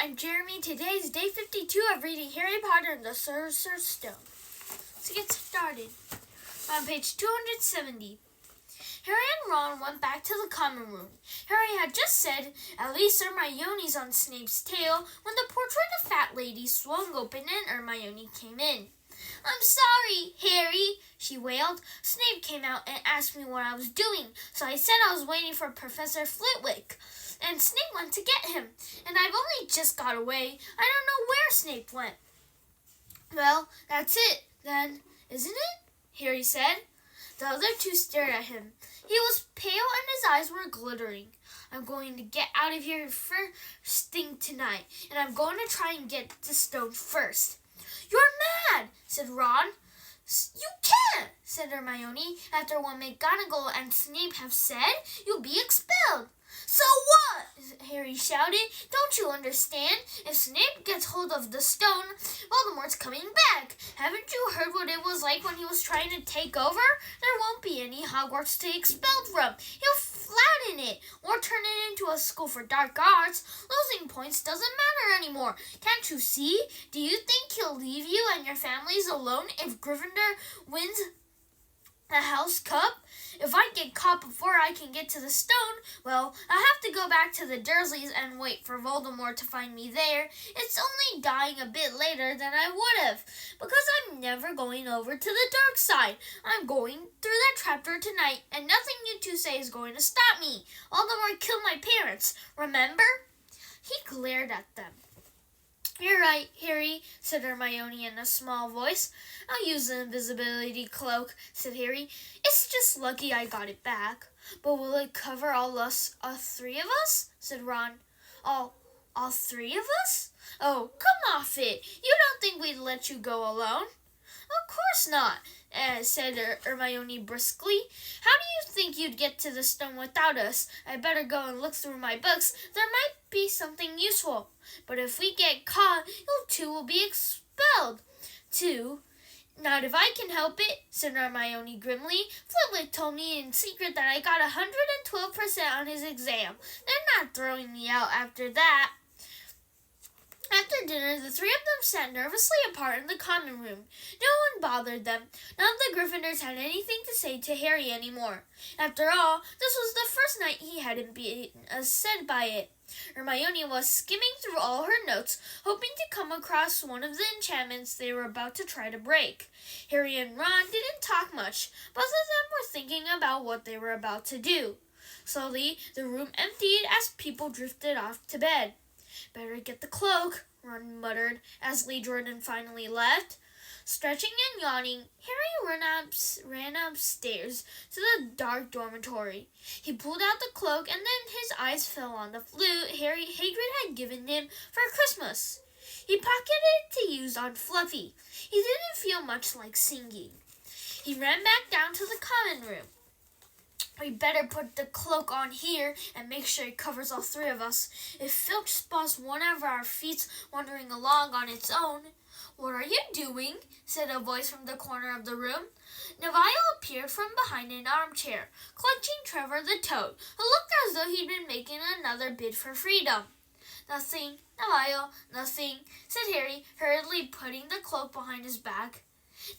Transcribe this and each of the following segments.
I'm Jeremy. Today is day 52 of reading Harry Potter and the Sorcerer's Stone. Let's get started. On page 270. Harry and Ron went back to the common room. Harry had just said, "At least Hermione's on Snape's tail," when the portrait of Fat Lady swung open and Hermione came in. "I'm sorry, Harry," she wailed. "Snape came out and asked me what I was doing, so I said I was waiting for Professor Flitwick. And Snape went to get him, and I've only just got away. I don't know where Snape went." "Well, that's it, then, isn't it?" Harry said. The other two stared at him. He was pale and his eyes were glittering. "I'm going to get out of here first thing tonight, and I'm going to try and get the stone first." "You're mad," said Ron. "You can't," said Hermione. "After what McGonagall and Snape have said, you'll be expelled." "So what?" Harry shouted. "Don't you understand? If Snape gets hold of the stone, Voldemort's coming back. Haven't you heard what it was like when he was trying to take over? There won't be any Hogwarts to expel from. He'll flatten it or turn it into a school for dark arts. Losing points doesn't matter anymore. Can't you see? Do you think he'll leave you and your families alone if Gryffindor wins the House Cup? If I get caught before I can get to the stone, well, I'll have to go back to the Dursleys and wait for Voldemort to find me there. It's only dying a bit later than I would have, because I'm never going over to the dark side. I'm going through that chapter tonight, and nothing you two say is going to stop me. Voldemort killed my parents, remember?" He glared at them. "You're right, Harry," said Hermione in a small voice. "I'll use the invisibility cloak," said Harry. "It's just lucky I got it back." "But will it cover all three of us?" said Ron. All three of us? Oh, come off it. You don't think we'd let you go alone?" "Of course not," said Hermione briskly. "How do you think you'd get to the stone without us? I'd better go and look through my books. There might be something useful. But if we get caught, you two will be expelled, too." "Not if I can help it," said Hermione grimly. "Flitwick told me in secret that I got 112% on his exam. They're not throwing me out after that." After dinner, the three of them sat nervously apart in the common room. No one bothered them. None of the Gryffindors had anything to say to Harry anymore. After all, this was the first night he hadn't been upset by it. Hermione was skimming through all her notes, hoping to come across one of the enchantments they were about to try to break. Harry and Ron didn't talk much. Both of them were thinking about what they were about to do. Slowly, the room emptied as people drifted off to bed. "Better get the cloak," Ron muttered as Lee Jordan finally left. Stretching and yawning, Harry ran upstairs to the dark dormitory. He pulled out the cloak, and then his eyes fell on the flute Hagrid had given him for Christmas. He pocketed it to use on Fluffy. He didn't feel much like singing. He ran back down to the common room. "We better put the cloak on here and make sure it covers all three of us. If Filch spots one of our feet wandering along on its own—" "What are you doing?" said a voice from the corner of the room. Neville appeared from behind an armchair, clutching Trevor the Toad, who looked as though he'd been making another bid for freedom. "Nothing, Neville, nothing," said Harry, hurriedly putting the cloak behind his back.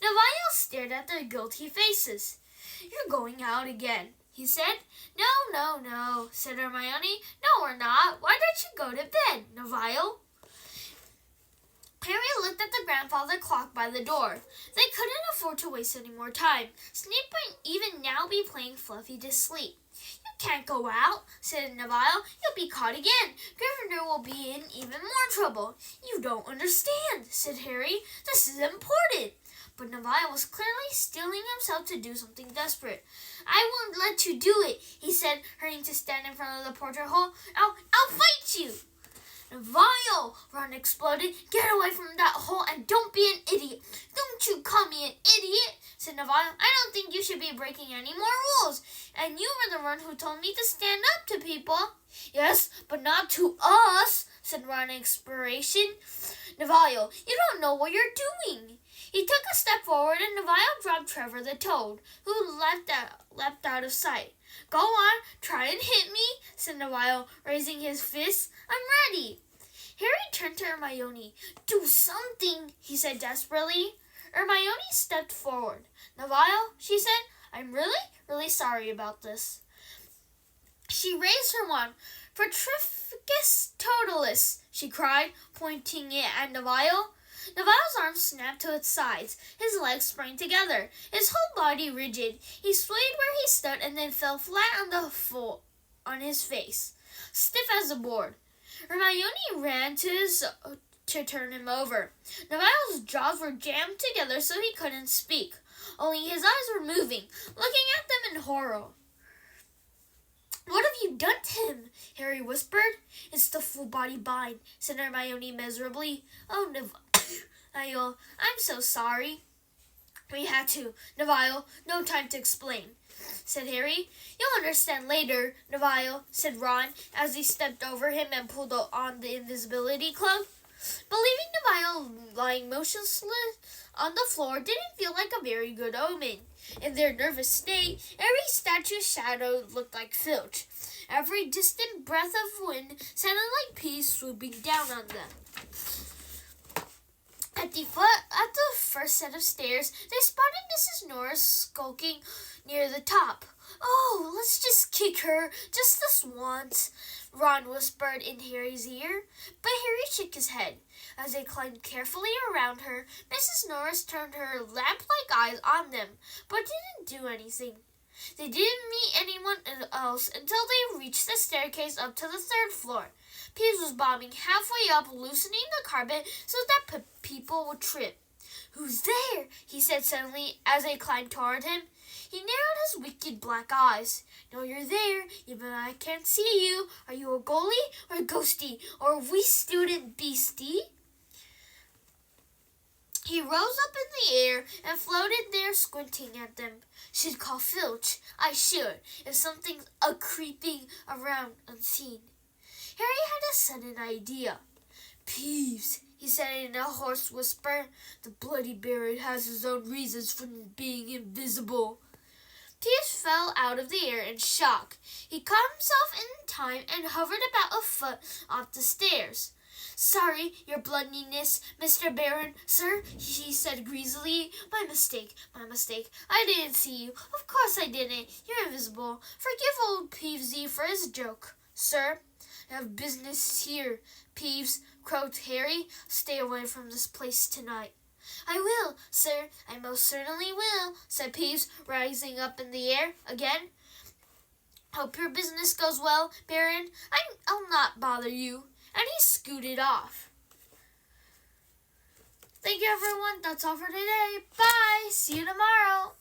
Neville stared at their guilty faces. "You're going out again," he said. No, said Hermione. "No, we're not. Why don't you go to bed, Neville?" Harry looked at the grandfather clock by the door. They couldn't afford to waste any more time. Snape might even now be playing Fluffy to sleep. "You can't go out," said Neville. "You'll be caught again. Gryffindor will be in even more trouble." "You don't understand," said Harry. "This is important." But Neville was clearly steeling himself to do something desperate. "I won't let you do it," he said, hurrying to stand in front of the portrait hole. I'll fight you." "Neville!" Ron exploded. "Get away from that hole and don't be an idiot." "Don't you call me an idiot," said Neville. "I don't think you should be breaking any more rules. And you were the one who told me to stand up to people." "Yes, but not to us," said Ron in exasperation. "Neville, you don't know what you're doing." He took a step forward and Neville dropped Trevor the Toad, who leapt out of sight. "Go on, try and hit me," said Neville, raising his fist. "I'm ready." Harry turned to Hermione. "Do something," he said desperately. Hermione stepped forward. "Neville," she said, "I'm really, really sorry about this." She raised her wand. "Petrificus totalis," she cried, pointing it at Neville. Neville's arm snapped to its sides. His legs sprang together, his whole body rigid. He swayed where he stood and then fell flat on the floor, on his face, stiff as a board. Hermione ran to turn him over. Neville's jaws were jammed together so he couldn't speak. Only his eyes were moving, looking at them in horror. "What have you done to him?" Harry whispered. "It's the full-body bind," said Hermione miserably. "Oh, Neville, I'm so sorry." "We had to, Neville. No time to explain," said Harry. "You'll understand later, Neville," said Ron, as he stepped over him and pulled on the invisibility cloak. But leaving Neville lying motionless on the floor didn't feel like a very good omen. In their nervous state, every statue's shadow looked like Filch. Every distant breath of wind sounded like peas swooping down on them. At the first set of stairs, they spotted Mrs. Norris skulking near the top. "Oh, let's just kick her, just this once," Ron whispered in Harry's ear. But Harry shook his head. As they climbed carefully around her, Mrs. Norris turned her lamp-like eyes on them, but didn't do anything. They didn't meet anyone else until they reached the staircase up to the third floor. Peeves was bobbing halfway up, loosening the carpet so that people would trip. "Who's there?" he said suddenly as they climbed toward him. He narrowed his wicked black eyes. "Know you're there, even I can't see you. Are you a goalie or a ghosty or a wee student beastie?" He rose up in the air and floated there squinting at them. "Should call Filch. I should, if something's a-creeping around unseen." Harry had a sudden idea. "Peeves," he said in a hoarse whisper. "The bloody Baron has his own reasons for being invisible." Peeves fell out of the air in shock. He caught himself in time and hovered about a foot off the stairs. "Sorry, your bloodiness, Mr. Baron, sir," he said greasily. My mistake. I didn't see you. Of course I didn't. You're invisible. Forgive old Peevesy for his joke." "Sir, I have business here, Peeves," croaked Harry. "Stay away from this place tonight." "I will, sir. I most certainly will," said Peeves, rising up in the air again. "Hope your business goes well, Baron. I'll not bother you." And he scooted off. Thank you, everyone. That's all for today. Bye. See you tomorrow.